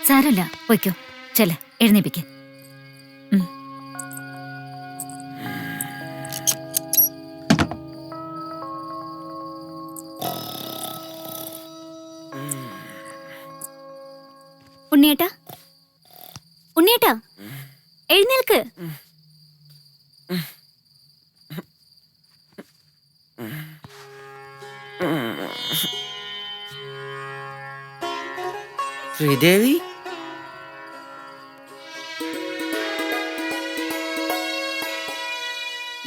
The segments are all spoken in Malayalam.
സാരല്ല, പോയിക്കോ. ചെല എഴുന്നേപ്പിക്ക. ഉണ്ണിയേട്ടാ, ഉണ്ണിയേട്ടാ, എഴുന്നേൽക്ക്. ശ്രീദേവി,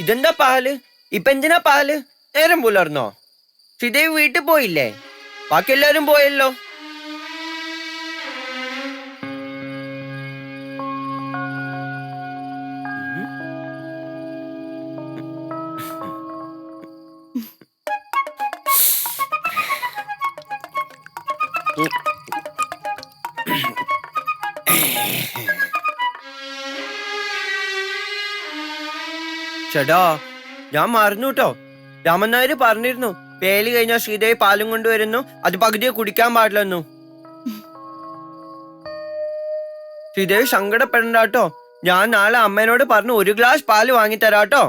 ഇതെന്താ പാല്? ഇപ്പൊ എന്തിനാ പാല്? നേരം പുലർന്നോ? ശ്രീദേവി വീട്ടിൽ പോയില്ലേ? ബാക്കി എല്ലാരും പോയല്ലോ. ചേട്ടാ, ഞാൻ മറന്നു കേട്ടോ. രാമൻ നായർ പറഞ്ഞിരുന്നു വേലി കഴിഞ്ഞാൽ ശ്രീദേവി പാലും കൊണ്ടുവരുന്നു, അത് പകുതിയെ കുടിക്കാൻ പാടില്ലെന്നു. ശ്രീദേവി സങ്കടപ്പെടണ്ട കേട്ടോ. ഞാൻ നാളെ അമ്മേനോട് പറഞ്ഞു 1 ഗ്ലാസ് പാല് വാങ്ങിത്തരാട്ടോ.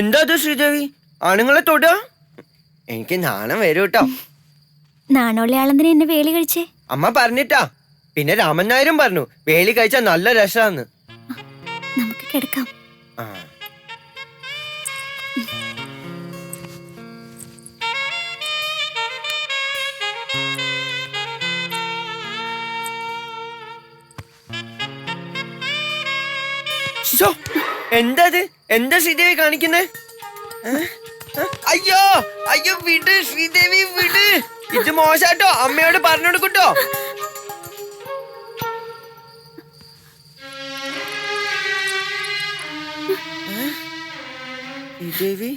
എന്താ അത് ശ്രീദേവി, ആണുങ്ങളെ തൊടുക? എനിക്ക് നാണം വരും കേട്ടോ. നാണോളെ ആളെന്തിനാ എന്നെ വേലി കഴിച്ചേ? അമ്മ പറഞ്ഞിട്ടാ. പിന്നെ രാമൻ നായരും പറഞ്ഞു വേലി കഴിച്ചാൽ നല്ല രസാന്ന്. നമുക്ക് കിടക്കാം. എന്തത്? എന്താ ശ്രീദേവി കാണിക്കുന്നേ? അയ്യോ അയ്യോ, വിട് ശ്രീദേവി, വിട്. ഇത് മോശാട്ടോ, അമ്മയോട് പറഞ്ഞു കൊടുക്കട്ടോ. ശ്രീദേവി,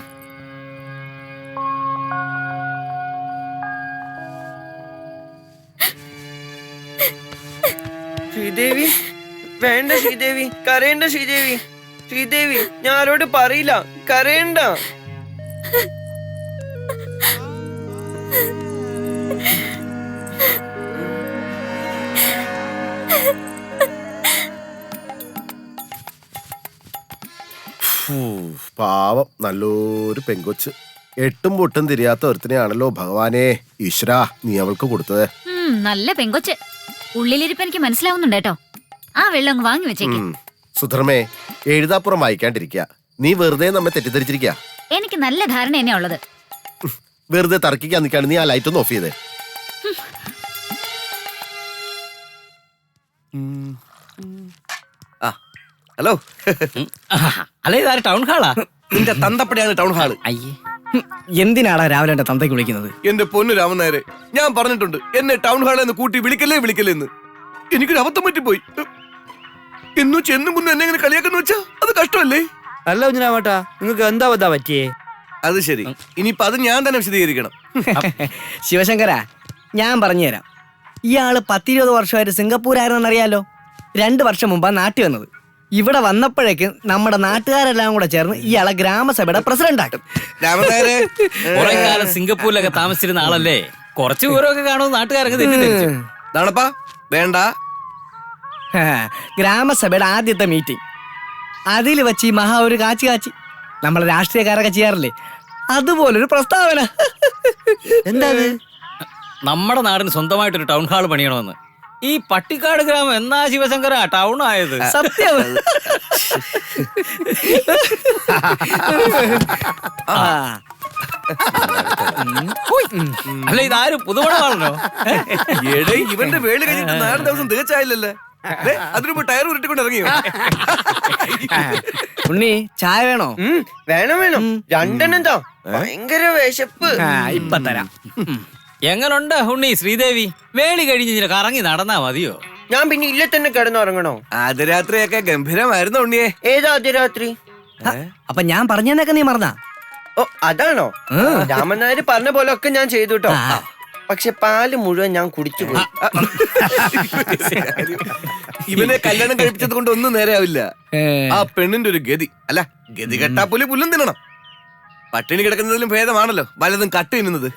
ശ്രീദേവി, വേണ്ട ശ്രീദേവി, കരയണ്ട ശ്രീദേവി. ശ്രീദേവി, ഞാൻ ആരോട് പറയില്ല, കരയണ്ട. പാവം, നല്ലൊരു പെങ്കൊച്ച്. 8ഉം പൊട്ടും തിരിയാത്ത ഒരുത്തിനെയാണല്ലോ ഭഗവാനെ ഈശ്വരാ നീ അവൾക്ക് കൊടുത്തത്. നല്ല പെങ്കൊച്ച്. ഉള്ളിലിരിപ്പ് എനിക്ക് മനസ്സിലാവുന്നുണ്ട് കേട്ടോ. ആ വെള്ളം അങ്ങ് വാങ്ങി വെച്ചേക്ക്. സുധർമ്മേ, എഴുതാപ്പുറം വായിക്കാണ്ടിരിക്കുക. നീ വെറുതെ നമ്മെ തെറ്റിദ്ധരിച്ചിരിക്കുക. എനിക്ക് നല്ല ധാരണ തന്നെയാ ഉള്ളത്. വെറുതെ തർക്കിക്കാൻ നിൽക്കാണ്. നീ ആ ലൈറ്റ് ഒന്ന് ഓഫ് ചെയ്തേ. ഹലോ. അല്ലേ, ഇതാര് ടൗൺ ഹാളാ? നിന്റെ തന്തപ്പടിയാണ് ടൗൺ ഹാള്. അയ്യേ, എന്തിനാടാ രാവിലെ എന്റെ തന്തയ്ക്ക് വിളിക്കുന്നത്? എന്റെ പൊന്നു രാമൻ നായരെ, ഞാൻ പറഞ്ഞിട്ടുണ്ട് എന്നെ ടൗൺ ഹാളിൽ നിന്ന് കൂട്ടി വിളിക്കല്ലേ എന്ന്. എനിക്കൊരു അബദ്ധം പറ്റിപ്പോയി. എന്നു ചെന്നും മുന്നും എന്നെ ഇങ്ങനെ കളിയാക്കുന്നു വെച്ചാ അത് കഷ്ടമല്ലേ? അല്ല കുഞ്ഞിരാമേട്ടാ, നിങ്ങൾക്ക് എന്താ ബദ്ധാ പറ്റിയേ? അത് ശരി, ഇനിയിപ്പൊ അത് ഞാൻ തന്നെ വിശദീകരിക്കണം. ശിവശങ്കര, ഞാൻ പറഞ്ഞുതരാം. ഇയാള് 10-20 വർഷമായിട്ട് സിംഗപ്പൂരായിരുന്നറിയാലോ. 2 വർഷം മുമ്പാ നാട്ടിൽ വന്നത്. ഇവിടെ വന്നപ്പോഴേക്ക് നമ്മുടെ നാട്ടുകാരെല്ലാം കൂടെ ചേർന്ന് ഇയാളെ ഗ്രാമസഭയുടെ പ്രസിഡന്റ് ആക്കും. രാമൻ നായരെ, കുറെ കാലം സിംഗപ്പൂരിലൊക്കെ താമസിച്ചിരുന്ന ആളല്ലേ, കുറച്ച് വിവരമൊക്കെ കാണുമെന്ന് നാട്ടുകാരൊക്കെ തെറ്റിദ്ധരിച്ചു. ദാണപ്പാ, വേണ്ട. ഗ്രാമസഭയുടെ ആദ്യത്തെ മീറ്റിംഗ്, അതിൽ വെച്ച് ഈ മഹാ ഒരു കാച്ചി നമ്മളെ രാഷ്ട്രീയക്കാരൊക്കെ ചെയ്യാറില്ലേ, അതുപോലൊരു പ്രസ്താവന. എന്താ നമ്മുടെ നാടിന് സ്വന്തമായിട്ടൊരു ടൗൺ ഹാൾ പണിയണമെന്ന്. ഈ പട്ടിക്കാട് ഗ്രാമം എന്നാ ശിവശങ്കര ടൗൺ ആയത്? സത്യം. അല്ല, ഇതാരും പുതുമണമാണല്ലോ. എടേ, ഇവന്റെ വേളി കഴിഞ്ഞിട്ട് 4 ദിവസം തികച്ചായില്ലല്ലേ? അതിനുമ്പ് ടയർ ഉരുട്ടിക്കൊണ്ട് ഇറങ്ങിയോ? ഉണ്ണി, ചായ വേണോ? വേണം വേണം, 2 എന്താ? ഭയങ്കര വിശപ്പ്. ഇപ്പൊ തരാം. എങ്ങനുണ്ട് ഉണ്ണി ശ്രീദേവി? വേളി കഴിഞ്ഞ് കറങ്ങി നടന്നാ മതിയോ? ഞാൻ പിന്നെ ഇല്ല തന്നെ കിടന്നുറങ്ങണോ? ആദ്യ രാത്രിയൊക്കെ ഗംഭീരമായിരുന്നു ഉണ്ണിയെ. ഏതാ ആദ്യ രാത്രി? അപ്പൊ ഞാൻ പറഞ്ഞെന്നൊക്കെ നീ മറന്നാ? ഓ അതാണോ? രാമൻ നായർ പറഞ്ഞ പോലെ ഒക്കെ ഞാൻ ചെയ്തു കേട്ടോ. പക്ഷെ പാല് മുഴുവൻ ഞാൻ കുടിച്ചു പോയി. ഇവനെ കല്യാണം കഴിപ്പിച്ചത് കൊണ്ട് ഒന്നും നേരെയാവില്ല. ആ പെണ്ണിന്റെ ഒരു ഗതി അല്ല, ഗതി കെട്ടാ പുലി പുല്ലും തിന്നണം. പട്ടിണി കിടക്കുന്നതിലും ഭേദമാണല്ലോ വലതും കട്ട് തിന്നുന്നത്.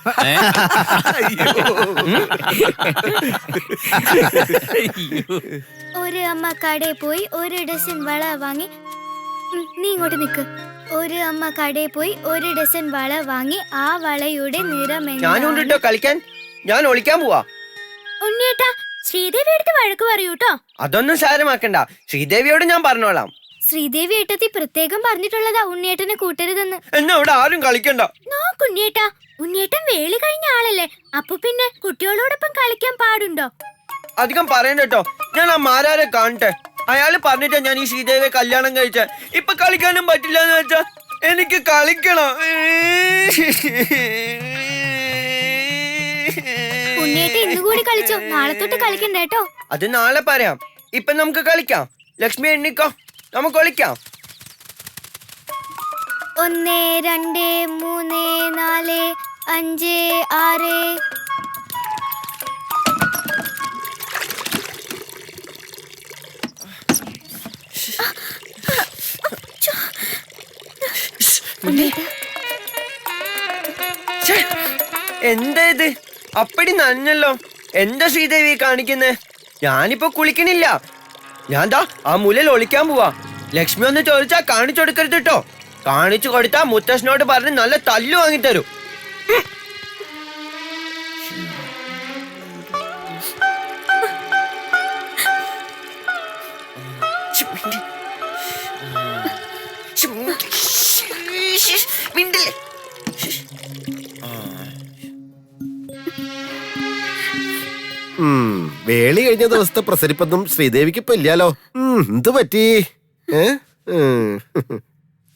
ഒരു അമ്മ കടയിൽ പോയി ഒരു ഡസൻ വള വാങ്ങി. നീ ഇങ്ങോട്ട് നിക്ക്. ഒരു അമ്മ കടയിൽ പോയി ഒരു ഡസൻ വള വാങ്ങി. ആ വളയുടെ നിറം ഞാനുണ്ട് കേട്ടോ കളിക്കാൻ. ഞാൻ ഒളിക്കാൻ പോവാ. ഉണ്ണിയേട്ടാ, ശ്രീദേവി എടുത്ത് വഴക്ക് പറയൂട്ടോ. അതൊന്നും സാരമാക്കണ്ട, ശ്രീദേവിയോട് ഞാൻ പറഞ്ഞോളാം. ശ്രീദേവി ഏട്ടത്തി പ്രത്യേകം പറഞ്ഞിട്ടുള്ളതാ ഉണ്ണിയേട്ടനെ കൂട്ടരുതെന്ന്. എന്നെ ഇവിടെ ആരും കളിക്കണ്ട. നോക്കുണ്ണിയേട്ടാ, ഉണ്ണിയേട്ടൻ വേളി കഴിഞ്ഞ ആളല്ലേ, അപ്പൊ പിന്നെ കുട്ടികളോടൊപ്പം കളിക്കാൻ പാടുണ്ടോ? അധികം പറയണ്ട കേട്ടോ. ഞാൻ ആ മാരാരെ കാണട്ടെ. അയാള് പറഞ്ഞിട്ടാ ഞാൻ ഈ ശ്രീദേവിയെ കല്യാണം കഴിച്ച. ഇപ്പൊ കളിക്കാനും പറ്റില്ല എന്ന് വെച്ചാ എനിക്ക് കളിക്കണം. ഉണ്ണിയേട്ട ഇന്നുകൂടി കളിച്ചോ, നാളെ തൊട്ട് കളിക്കണ്ട കേട്ടോ. അത് നാളെ പറയാം. ഇപ്പൊ നമുക്ക് കളിക്കാം. ലക്ഷ്മി എണ്ണിക്കോ, നമുക്ക് കളിക്കാം. 1 2 3 4 5 6. എന്താ ഇത്? അപ്പടി നനഞ്ഞല്ലോ. എന്താ ശ്രീദേവി കാണിക്കുന്നേ? ഞാനിപ്പോ കുളിക്കണില്ല. ഞാൻ ദാ ആ മൂലയിൽ ഒളിക്കാൻ പോവാ. ലക്ഷ്മി ഒന്ന് ചോദിച്ചാ കാണിച്ചു കൊടുക്കരുത് കേട്ടോ. കാണിച്ചു കൊടുത്താ മുത്തശ്ശനോട് പറഞ്ഞ് നല്ല തല്ലു വാങ്ങിത്തരും. വേളി കഴിഞ്ഞ ദിവസത്തെ പ്രസരിപ്പൊന്നും ശ്രീദേവിക്ക് ഇപ്പൊ ഇല്ലാലോ. എന്ത് പറ്റി?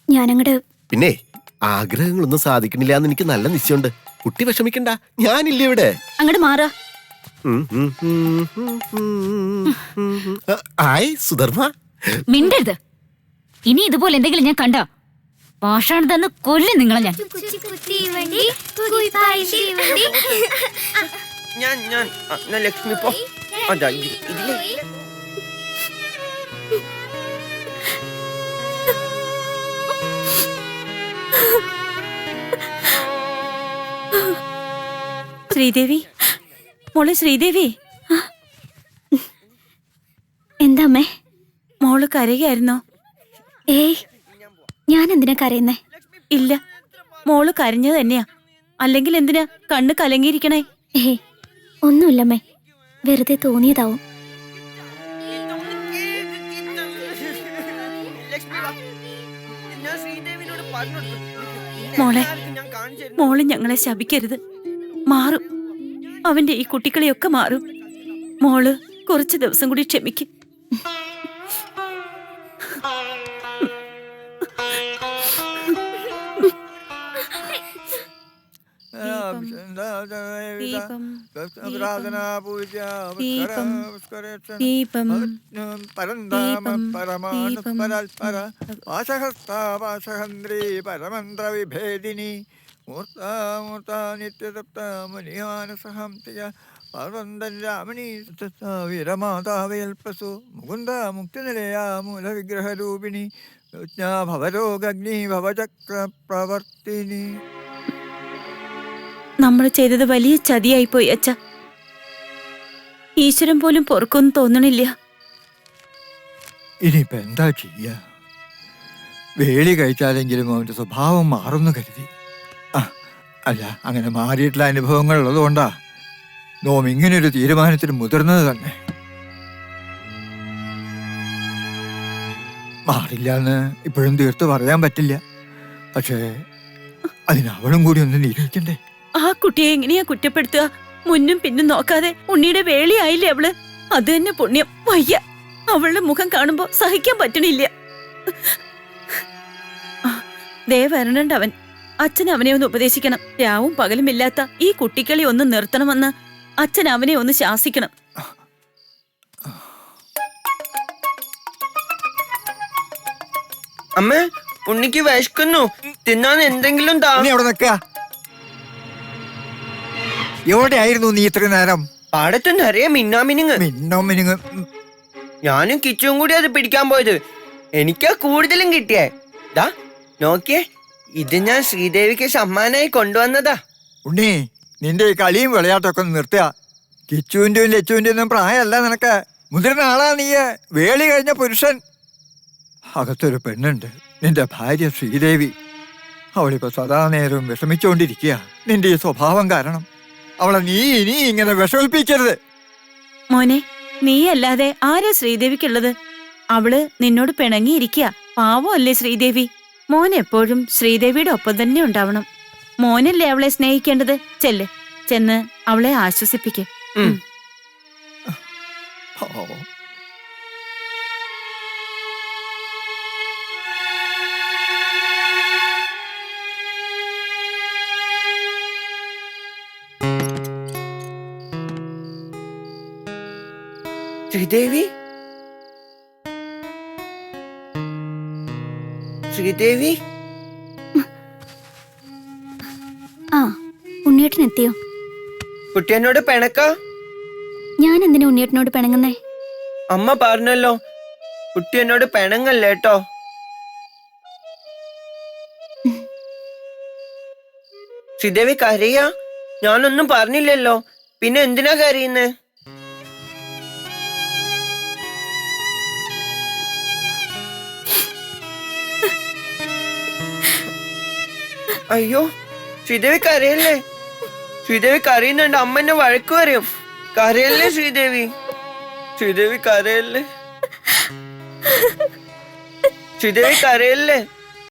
ഞാനങ്ങട് പിന്നെ ആഗ്രഹങ്ങളൊന്നും സാധിക്കണില്ല എന്ന് എനിക്ക് നല്ല നിശ്ചയമുണ്ട്. കുട്ടി വിഷമിക്കണ്ട, ഞാനില്ല ഇവിടെ. അങ്ങോട്ട് മാറാ. ആയ് സുധർമ്മ, മിണ്ടരുത്. ഇനി ഇതുപോലെ എന്തെങ്കിലും ഞാൻ കണ്ട പാഷാണതെന്ന് കൊല്ലും നിങ്ങളെ ഞാൻ. ഞാൻ ലക്ഷ്മി പോ. അതാ ഇതിലെ ശ്രീദേവി, മോള് ശ്രീദേവി, എന്താ അമ്മേ? മോള് കരയായിരുന്നോ? ഏയ്, ഞാൻ എന്തിനാ കരയുന്നേ? ഇല്ല, മോള് കരഞ്ഞത് തന്നെയാ. അല്ലെങ്കിൽ എന്തിനാ കണ്ണ് കലങ്ങിയിരിക്കണേ? ഏയ്, ഒന്നുമില്ലമ്മേ, വെറുതെ തോന്നിയതാവും. മോളെ, മോള് ഞങ്ങളെ ശപിക്കരുത്. മാറും, അവന്റെ ഈ കുട്ടികളെയൊക്കെ മാറും. മോള് കുറച്ച് ദിവസം കൂടി ക്ഷമിക്കും. പരമന്ത്രവിഭേദിനി മൂർത്താമൂർത്ത നിത്യതപ്ത മുനിമാനസഹം തിജ പാർവന്തൻ രാമണി വീരമാതാവയൽപസു മുകുന്ദ മുക്തിനിലയാ മൂലവിഗ്രഹരൂപിണി ഭവരോഗഗ്നി ഭവചക്ര പ്രവർത്തിനി. നമ്മൾ ചെയ്തത് വലിയ ചതിയായിപ്പോയി അച്ഛ. ഈശ്വരൻ പോലും പൊറുക്കൊന്നും തോന്നണില്ല. ഇനിയിപ്പോ എന്താ ചെയ്യ? വേളി കഴിച്ചാലെങ്കിലും അവന്റെ സ്വഭാവം മാറുന്നു കരുതി. അല്ല, അങ്ങനെ മാറിയിട്ടുള്ള അനുഭവങ്ങൾ ഉള്ളതുകൊണ്ടാ നോം ഇങ്ങനൊരു തീരുമാനത്തിന് മുതിർന്നത് തന്നെ. മാറില്ല എന്ന് ഇപ്പോഴും തീർത്ത് പറയാൻ പറ്റില്ല. പക്ഷേ അതിന് അവളും കൂടി ഒന്ന് നിരീക്ഷിക്കണ്ടേ? ആ കുട്ടിയെ എങ്ങനെയാ കുറ്റപ്പെടുത്തുക? മുന്നും പിന്നും നോക്കാതെ ഉണ്ണിയുടെ വേളിയായില്ലേ അവള്. അത് തന്നെ പുണ്യം. വയ്യ, അവളുടെ മുഖം കാണുമ്പോ സഹിക്കാൻ പറ്റണില്ല. ദേ വരണുണ്ട് അവൻ. അച്ഛൻ അവനെ ഒന്ന് ഉപദേശിക്കണം. രാവും പകലും ഇല്ലാത്ത ഈ കുട്ടികളെ ഒന്ന് നിർത്തണമെന്ന് അച്ഛൻ അവനെ ഒന്ന് ശാസിക്കണം. അമ്മ ഉണ്ണിക്ക് വിശക്കുന്നു, തിന്നാൻ എന്തെങ്കിലും താ. നീ അവിടെ നിൽക്ക. എവിടെയായിരുന്നു നീ ഇത്രയും നേരം? പാടത്ത് നിറയെ മിന്നാമിനുങ്ങ്. മിന്നോ. ഞാനും കിച്ചും കൂടി അത് പിടിക്കാൻ പോയത്. എനിക്കാ കൂടുതലും കിട്ടിയേ. ദാ നോക്കിയേ, ഇത് ഞാൻ ശ്രീദേവിക്ക് സമ്മാനായി കൊണ്ടുവന്നതാ. ഉണ്ണി, നിന്റെ ഈ കളിയും വിളയാട്ടൊക്കെ ഒന്ന് നിർത്തുക. കിച്ചുവിന്റെയും ലച്ചുവിന്റെയും ഒന്നും പ്രായമല്ല നിനക്ക്. മുതിർന്ന ആളാ നീ, വേളി കഴിഞ്ഞ പുരുഷൻ. അകത്തൊരു പെണ്ണുണ്ട്, നിന്റെ ഭാര്യ ശ്രീദേവി. അവളിപ്പോ സദാ നേരവും വിഷമിച്ചുകൊണ്ടിരിക്കുക നിന്റെ ഈ സ്വഭാവം കാരണം. അവളെ നീ ഇനി ഇങ്ങനെ വിഷമിപ്പിക്കരുത്. മോനെ, നീയല്ലാതെ ആരാ ശ്രീദേവിക്കുള്ളത്? അവള് നിന്നോട് പിണങ്ങിയിരിക്കുക. പാവമല്ലേ ശ്രീദേവി. മോൻ എപ്പോഴും ശ്രീദേവിയുടെ ഒപ്പം തന്നെ ഉണ്ടാവണം. മോനല്ലേ അവളെ സ്നേഹിക്കേണ്ടത്. ചെന്ന് അവളെ ആശ്വസിപ്പിക്ക്. പാവം. ശ്രീദേവി, ശ്രീദേവി. ആ, ഉണ്ണിയേട്ടൻ എത്തിയോ? കുട്ടിയനോട് പിണക്ക? ഞാൻ എന്തിനാ ഉണ്ണിയേട്ടനോട് പിണങ്ങുന്നേ? അമ്മ പറഞ്ഞല്ലോ, കുട്ടിയനോട് പിണങ്ങല്ലേ കേട്ടോ. ശ്രീദേവി കരയാ? ഞാനൊന്നും പറഞ്ഞില്ലല്ലോ, പിന്നെ എന്തിനാ കരയുന്നേ? അയ്യോ, ശ്രീദേവി കരയല്ലേ? ശ്രീദേവി കരയുന്നുണ്ട്, അമ്മ എന്നെ വഴക്ക് പറയും. കരയല്ലേ ശ്രീദേവി? ശ്രീദേവി കരയല്ലേ? ശ്രീദേവി കരയല്ലേ?